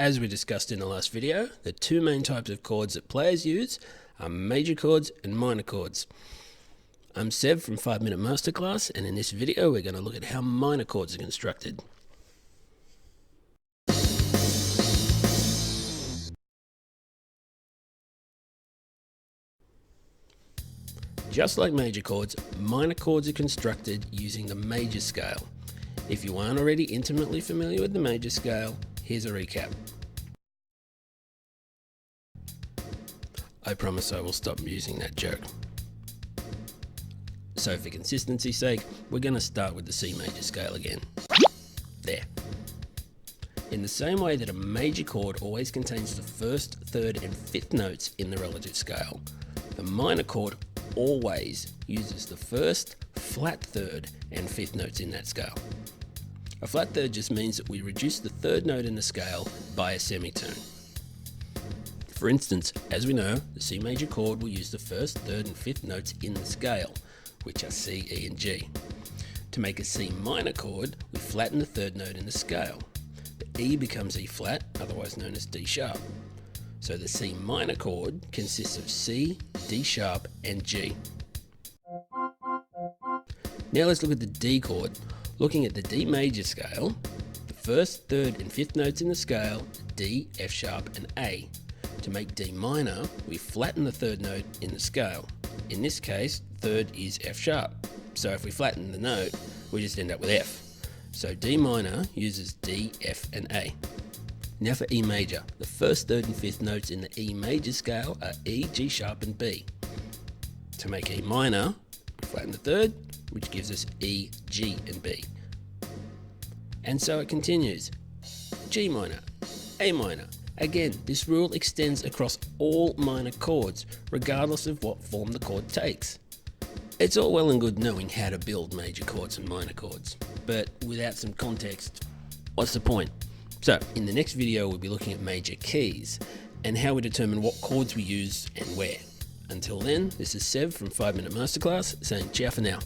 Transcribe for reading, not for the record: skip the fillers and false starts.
As we discussed in the last video, the two main types of chords that players use are major chords and minor chords. I'm Seb from 5 Minute Masterclass, and in this video we're going to look at how minor chords are constructed. Just like major chords, minor chords are constructed using the major scale. If you aren't already intimately familiar with the major scale, here's a recap. I promise I will stop using that joke. So for consistency's sake, we're going to start with the C major scale again. There. In the same way that a major chord always contains the first, third and fifth notes in the relative scale, the minor chord always uses the first, flat third and fifth notes in that scale. A flat third just means that we reduce the third note in the scale by a semitone. For instance, as we know, the C major chord will use the first, third and fifth notes in the scale, which are C, E and G. To make a C minor chord, we flatten the third note in the scale. The E becomes E flat, otherwise known as D sharp. So the C minor chord consists of C, D sharp and G. Now let's look at the D chord. Looking at the D major scale, the first, third and fifth notes in the scale are D, F sharp and A. To make D minor, we flatten the third note in the scale. In this case, third is F sharp. So if we flatten the note, we just end up with F. So D minor uses D, F and A. Now for E major, the first, third and fifth notes in the E major scale are E, G sharp and B. To make E minor, we flatten the third, which gives us E, G and B. And so it continues. G minor, A minor. Again, this rule extends across all minor chords, regardless of what form the chord takes. It's all well and good knowing how to build major chords and minor chords, but without some context, what's the point? So, in the next video we'll be looking at major keys, and how we determine what chords we use and where. Until then, this is Seb from 5 Minute Masterclass saying ciao for now.